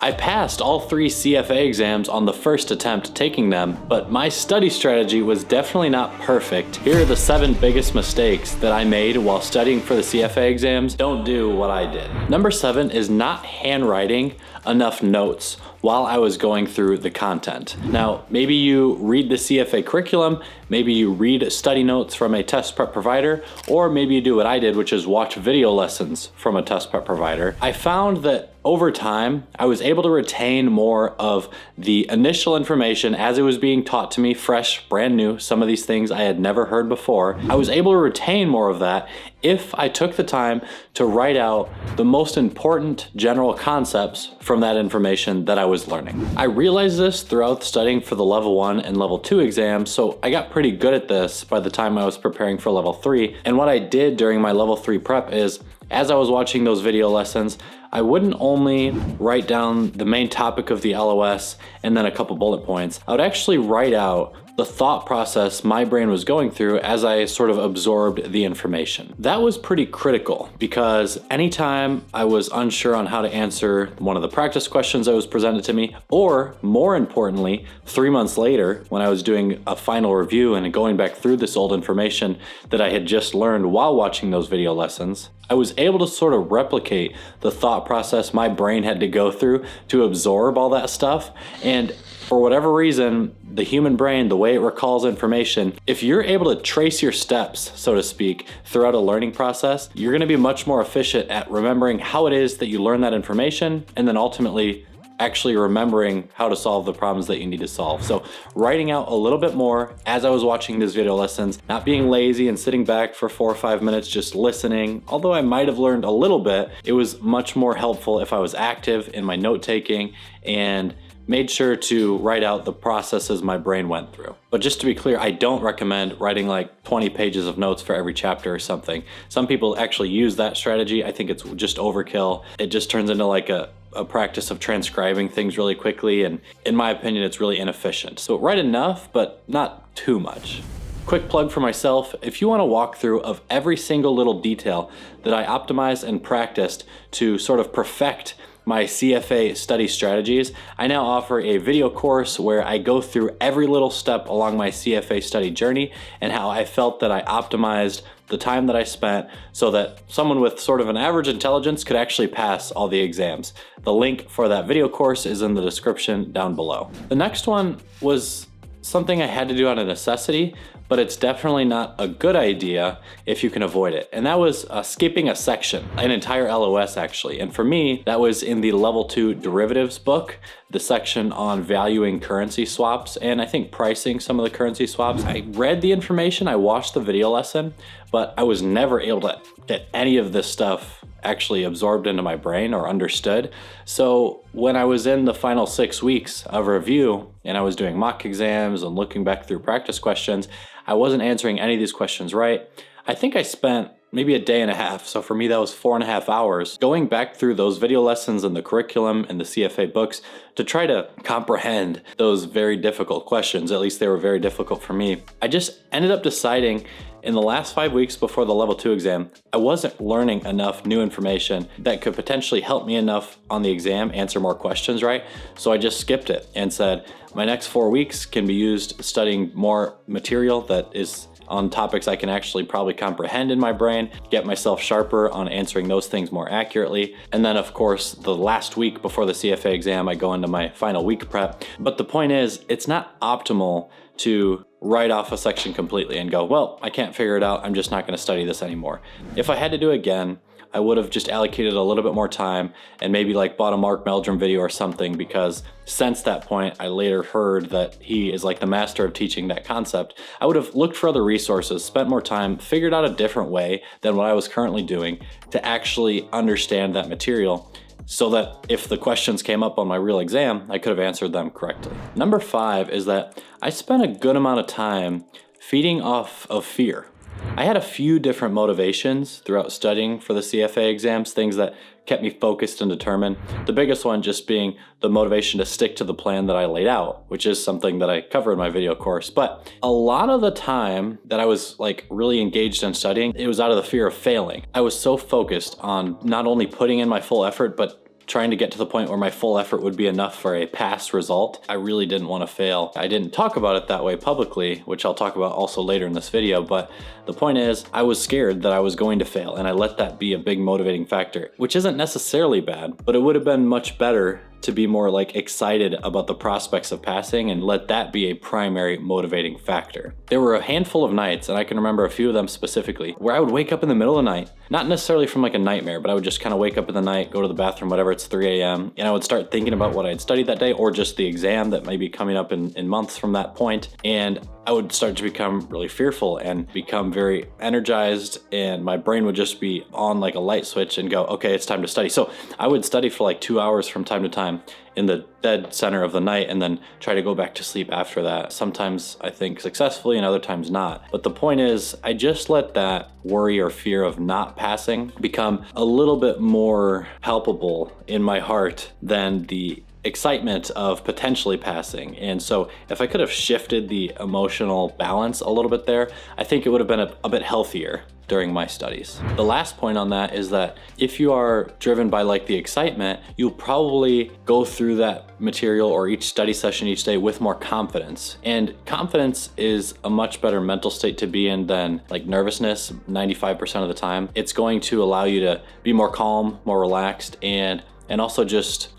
I passed all 3 CFA exams on the first attempt taking them, but my study strategy was definitely not perfect. Here are the 7 biggest mistakes that I made while studying for the CFA exams. Don't do what I did. Number 7 is not handwriting enough notes while I was going through the content. Now, maybe you read the CFA curriculum, maybe you read study notes from a test prep provider, or maybe you do what I did, which is watch video lessons from a test prep provider. I found that over time, I was able to retain more of the initial information as it was being taught to me, fresh, brand new, some of these things I had never heard before. I was able to retain more of that if I took the time to write out the most important general concepts from that information that I was learning. I realized this throughout studying for the level 1 and level 2 exams, so I got pretty good at this by the time I was preparing for level 3. And what I did during my level 3 prep is, as I was watching those video lessons, I wouldn't only write down the main topic of the LOS and then a couple bullet points. I would actually write out the thought process my brain was going through as I sort of absorbed the information. That was pretty critical because anytime I was unsure on how to answer one of the practice questions that was presented to me, or more importantly, 3 months later when I was doing a final review and going back through this old information that I had just learned while watching those video lessons, I was able to sort of replicate the thought process my brain had to go through to absorb all that stuff. And for whatever reason, the human brain, the way it recalls information, if you're able to trace your steps, so to speak, throughout a learning process, you're gonna be much more efficient at remembering how it is that you learn that information, and then ultimately actually remembering how to solve the problems that you need to solve. So writing out a little bit more as I was watching these video lessons, not being lazy and sitting back for 4 or 5 minutes just listening. Although I might have learned a little bit, it was much more helpful if I was active in my note taking and made sure to write out the processes my brain went through. But just to be clear, I don't recommend writing like 20 pages of notes for every chapter or something. Some people actually use that strategy. I think it's just overkill. It just turns into like a practice of transcribing things really quickly, and in my opinion, it's really inefficient. So write enough, but not too much. Quick plug for myself, if you want a walkthrough of every single little detail that I optimized and practiced to sort of perfect my CFA study strategies, I now offer a video course where I go through every little step along my CFA study journey and how I felt that I optimized the time that I spent so that someone with sort of an average intelligence could actually pass all the exams. The link for that video course is in the description down below. The next one was something I had to do out of necessity, but it's definitely not a good idea if you can avoid it. And that was skipping a section, an entire LOS actually. And for me, that was in the level 2 derivatives book, the section on valuing currency swaps and I think pricing some of the currency swaps. I read the information, I watched the video lesson, but I was never able to get any of this stuff actually absorbed into my brain or understood. So when I was in the final 6 weeks of review and I was doing mock exams and looking back through practice questions, I wasn't answering any of these questions right. I think I spent maybe a day and a half. So for me, that was 4.5 hours going back through those video lessons and the curriculum and the CFA books to try to comprehend those very difficult questions. At least they were very difficult for me. I just ended up deciding in the last 5 weeks before the level 2 exam, I wasn't learning enough new information that could potentially help me enough on the exam answer more questions right. So I just skipped it and said, my next 4 weeks can be used studying more material that is on topics I can actually probably comprehend in my brain, get myself sharper on answering those things more accurately. And then of course, the last week before the CFA exam, I go into my final week prep. But the point is, it's not optimal to write off a section completely and go, well, I can't figure it out, I'm just not gonna study this anymore. If I had to do it again, I would have just allocated a little bit more time and maybe like bought a Mark Meldrum video or something, because since that point, I later heard that he is like the master of teaching that concept. I would have looked for other resources, spent more time, figured out a different way than what I was currently doing to actually understand that material, so that if the questions came up on my real exam, I could have answered them correctly. Number 5 is that I spent a good amount of time feeding off of fear. I had a few different motivations throughout studying for the CFA exams, things that kept me focused and determined. The biggest one just being the motivation to stick to the plan that I laid out, which is something that I cover in my video course. But a lot of the time that I was like really engaged in studying, it was out of the fear of failing. I was so focused on not only putting in my full effort, but trying to get to the point where my full effort would be enough for a pass result. I really didn't want to fail. I didn't talk about it that way publicly, which I'll talk about also later in this video, but the point is I was scared that I was going to fail, and I let that be a big motivating factor, which isn't necessarily bad, but it would have been much better to be more like excited about the prospects of passing and let that be a primary motivating factor. There were a handful of nights, and I can remember a few of them specifically, where I would wake up in the middle of the night, not necessarily from like a nightmare, but I would just kind of wake up in the night, go to the bathroom, whatever, it's 3 a.m., and I would start thinking about what I had studied that day or just the exam that might be coming up in months from that point. And I would start to become really fearful and become very energized, and my brain would just be on like a light switch and go, okay, it's time to study. So I would study for like 2 hours from time to time in the dead center of the night and then try to go back to sleep after that. Sometimes I think successfully and other times not. But the point is, I just let that worry or fear of not passing become a little bit more palpable in my heart than the excitement of potentially passing. And so if I could have shifted the emotional balance a little bit there, I think it would have been a bit healthier during my studies. The last point on that is that if you are driven by like the excitement, you'll probably go through that material or each study session each day with more confidence. And confidence is a much better mental state to be in than like nervousness 95% of the time. It's going to allow you to be more calm, more relaxed, and also just,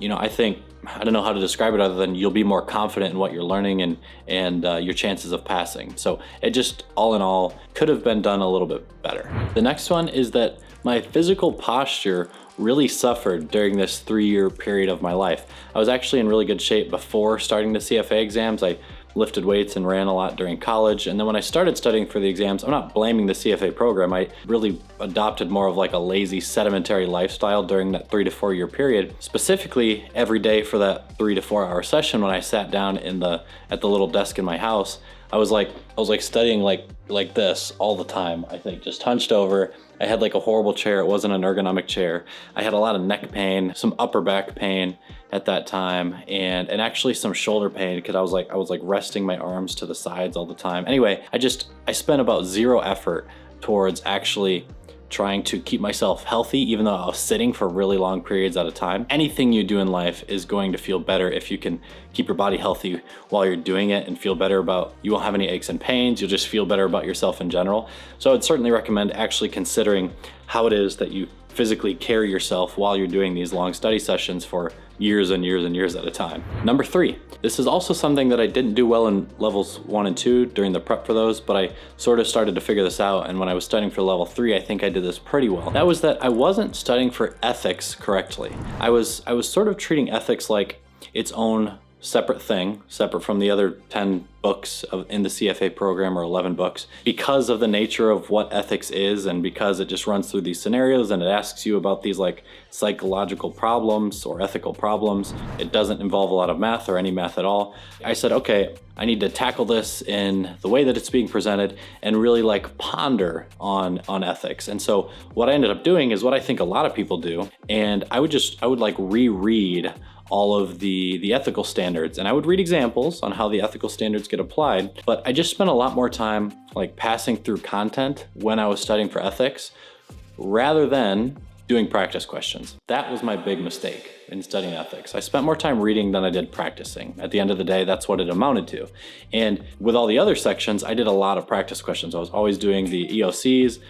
I don't know how to describe it other than you'll be more confident in what you're learning and your chances of passing. So it just, all in all, could have been done a little bit better. The next one is that my physical posture really suffered during this 3-year period of my life. I was actually in really good shape before starting the CFA exams. I lifted weights and ran a lot during college. And then when I started studying for the exams, I'm not blaming the CFA program. I really adopted more of like a lazy, sedentary lifestyle during that 3 to 4 year period. Specifically, every day for that 3 to 4 hour session, when I sat down at the little desk in my house, I was like studying like this all the time. I think just hunched over. I had like a horrible chair. It wasn't an ergonomic chair. I had a lot of neck pain, some upper back pain at that time, and actually some shoulder pain because I was like resting my arms to the sides all the time. Anyway, I spent about 0 effort towards actually trying to keep myself healthy, even though I was sitting for really long periods at a time. Anything you do in life is going to feel better if you can keep your body healthy while you're doing it and feel better about, you won't have any aches and pains, you'll just feel better about yourself in general. So I would certainly recommend actually considering how it is that you physically carry yourself while you're doing these long study sessions for years and years and years at a time. Number 3, this is also something that I didn't do well in levels 1 and 2 during the prep for those, but I sort of started to figure this out, and when I was studying for level 3, I think I did this pretty well. That was that I wasn't studying for ethics correctly. I was sort of treating ethics like its own separate thing, separate from the other 10 books in the CFA program, or 11 books, because of the nature of what ethics is, and because it just runs through these scenarios and it asks you about these like psychological problems or ethical problems. It doesn't involve a lot of math or any math at all. I said, okay, I need to tackle this in the way that it's being presented and really like ponder on ethics. And so what I ended up doing is what I think a lot of people do, and I would like reread all of the ethical standards, and I would read examples on how the ethical standards get applied, but I just spent a lot more time like passing through content when I was studying for ethics rather than doing practice questions. That was my big mistake in studying ethics. I spent more time reading than I did practicing. At the end of the day, that's what it amounted to. And with all the other sections, I did a lot of practice questions. I was always doing the EOCs,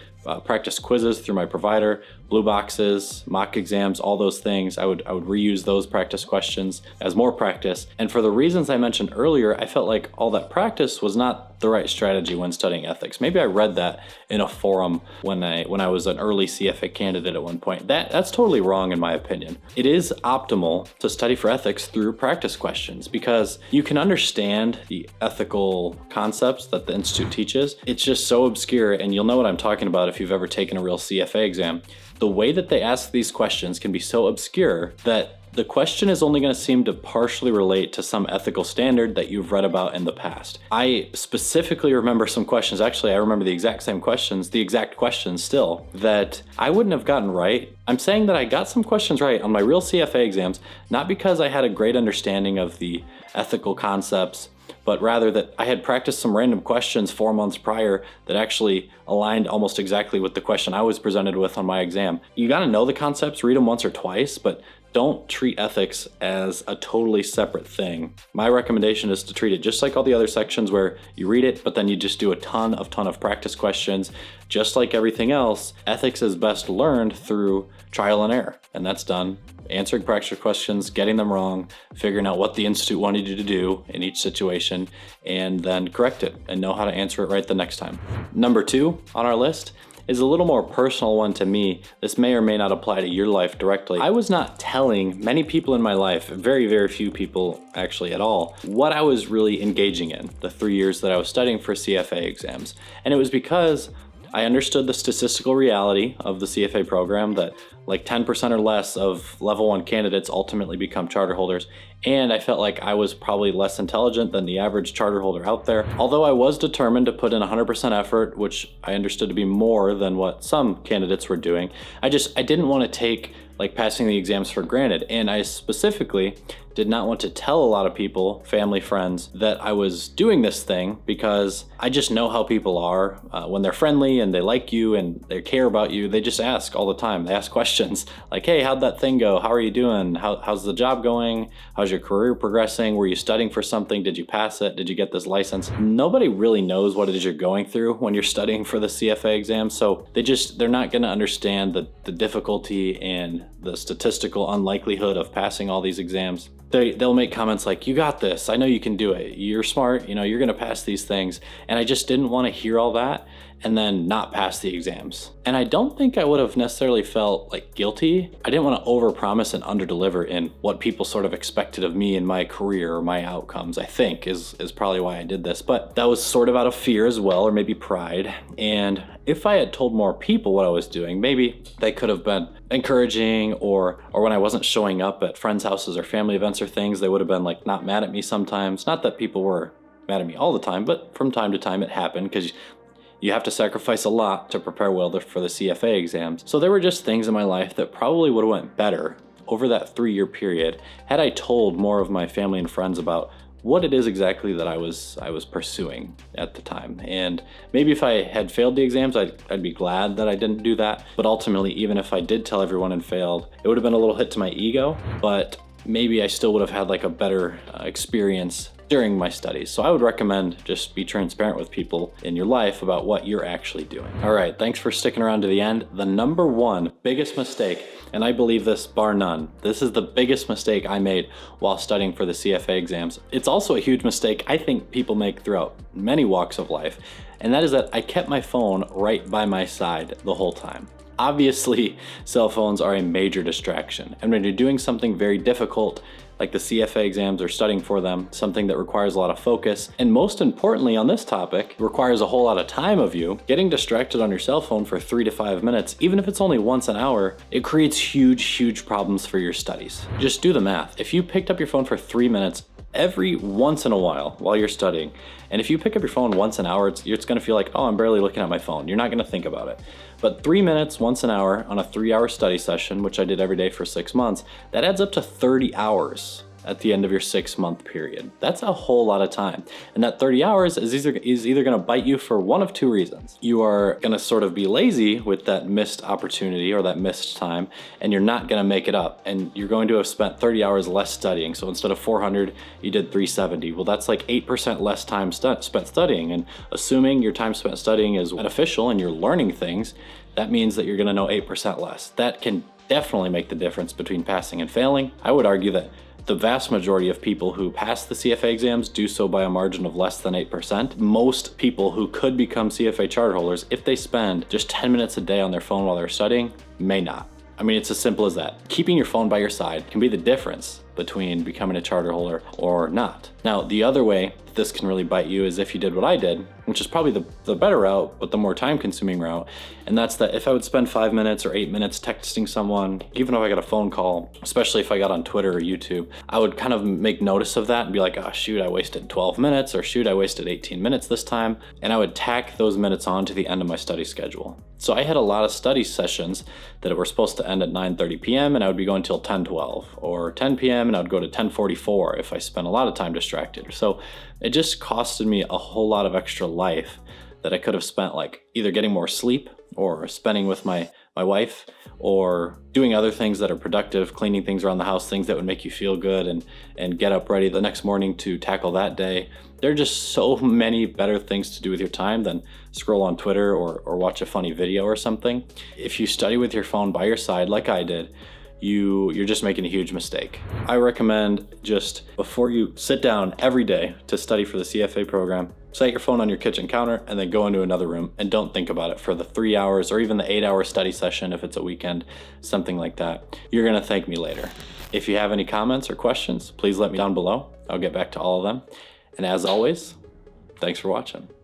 practice quizzes through my provider, blue boxes, mock exams, all those things. I would reuse those practice questions as more practice. And for the reasons I mentioned earlier, I felt like all that practice was not the right strategy when studying ethics. Maybe I read that in a forum when I was an early CFA candidate at one point. That's totally wrong in my opinion. It is optimal to study for ethics through practice questions because you can understand the ethical concepts that the Institute teaches. It's just so obscure, and you'll know what I'm talking about if you've ever taken a real CFA exam. The way that they ask these questions can be so obscure that the question is only going to seem to partially relate to some ethical standard that you've read about in the past. I specifically remember some questions, actually I remember the exact questions still, that I wouldn't have gotten right. I'm saying that I got some questions right on my real CFA exams, not because I had a great understanding of the ethical concepts, but rather that I had practiced some random questions 4 months prior that actually aligned almost exactly with the question I was presented with on my exam. You gotta know the concepts, read them once or twice, but don't treat ethics as a totally separate thing. My recommendation is to treat it just like all the other sections where you read it, but then you just do a ton of practice questions. Just like everything else, ethics is best learned through trial and error. And that's done answering practice questions, getting them wrong, figuring out what the institute wanted you to do in each situation, and then correct it and know how to answer it right the next time. Number 2 on our list is a little more personal one to me. This may or may not apply to your life directly. I was not telling many people in my life, very, very few people actually at all, what I was really engaging in the 3 years that I was studying for CFA exams. And it was because I understood the statistical reality of the CFA program, that like 10% or less of level 1 candidates ultimately become charter holders. And I felt like I was probably less intelligent than the average charter holder out there. Although I was determined to put in 100% effort, which I understood to be more than what some candidates were doing, I didn't want to take like passing the exams for granted. And I specifically did not want to tell a lot of people, family, friends, that I was doing this thing, because I just know how people are. When they're friendly and they like you and they care about you, they just ask all the time. They ask questions like, hey, how'd that thing go? How are you doing? How's the job going? How's your career progressing? Were you studying for something? Did you pass it? Did you get this license? Nobody really knows what it is you're going through when you're studying for the CFA exam. So they're not gonna understand the difficulty and the statistical unlikelihood of passing all these exams. They'll make comments like, you got this, I know you can do it, you're smart, you're gonna pass these things. And I just didn't wanna hear all that and then not pass the exams. And I don't think I would have necessarily felt like guilty. I didn't wanna overpromise and underdeliver in what people sort of expected of me in my career or my outcomes, I think is probably why I did this. But that was sort of out of fear as well, or maybe pride. And if I had told more people what I was doing, maybe they could have been encouraging, or when I wasn't showing up at friends' houses or family events or things, they would have been like not mad at me sometimes. Not that people were mad at me all the time, but from time to time it happened, because you have to sacrifice a lot to prepare well for the CFA exams. So there were just things in my life that probably would have went better over that 3-year period had I told more of my family and friends about what it is exactly that I was pursuing at the time. And maybe if I had failed the exams, I'd be glad that I didn't do that. But ultimately, even if I did tell everyone and failed, it would have been a little hit to my ego, but maybe I still would have had like a better experience during my studies. So I would recommend just be transparent with people in your life about what you're actually doing. All right, thanks for sticking around to the end. The number 1 biggest mistake, and I believe this bar none, this is the biggest mistake I made while studying for the CFA exams. It's also a huge mistake I think people make throughout many walks of life, and that is that I kept my phone right by my side the whole time. Obviously, cell phones are a major distraction, and when you're doing something very difficult, like the CFA exams or studying for them, something that requires a lot of focus, and most importantly on this topic, requires a whole lot of time of you, getting distracted on your cell phone for 3 to 5 minutes, even if it's only once an hour, it creates huge problems for your studies. Just do the math. If you picked up your phone for 3 minutes every once in a while you're studying, and if you pick up your phone once an hour, it's gonna feel like, oh, I'm barely looking at my phone. You're not gonna think about it. But 3 minutes once an hour on a 3-hour study session, which I did every day for 6 months, that adds up to 30 hours at the end of your 6-month period. That's a whole lot of time. And that 30 hours is either gonna bite you for one of 2 reasons. You are gonna sort of be lazy with that missed opportunity or that missed time, and you're not gonna make it up. And you're going to have spent 30 hours less studying. So instead of 400, you did 370. Well, that's like 8% less time spent studying. And assuming your time spent studying is beneficial and you're learning things, that means that you're gonna know 8% less. That can definitely make the difference between passing and failing. I would argue that the vast majority of people who pass the CFA exams do so by a margin of less than 8%. Most people who could become CFA charter holders, if they spend just 10 minutes a day on their phone while they're studying, may not. I mean, it's as simple as that. Keeping your phone by your side can be the difference between becoming a charter holder or not. Now, the other way this can really bite you is if you did what I did, which is probably the better route, but the more time-consuming route, and that's that if I would spend 5 minutes or 8 minutes texting someone, even if I got a phone call, especially if I got on Twitter or YouTube, I would kind of make notice of that and be like, oh shoot, I wasted 12 minutes, or shoot, I wasted 18 minutes this time, and I would tack those minutes on to the end of my study schedule. So I had a lot of study sessions that were supposed to end at 9:30 p.m. and I would be going till 10:12, or 10 p.m. and I would go to 10:44 if I spent a lot of time distracted. So it just costed me a whole lot of extra life that I could have spent like either getting more sleep or spending with my my wife, or doing other things that are productive, cleaning things around the house, things that would make you feel good and get up ready the next morning to tackle that day. There are just so many better things to do with your time than scroll on Twitter or watch a funny video or something. If you study with your phone by your side like I did, you're just making a huge mistake. I recommend just before you sit down every day to study for the CFA program, set your phone on your kitchen counter and then go into another room and don't think about it for the 3 hours or even the 8-hour study session if it's a weekend, something like that. You're gonna thank me later. If you have any comments or questions, please let me down below. I'll get back to all of them. And as always, thanks for watching.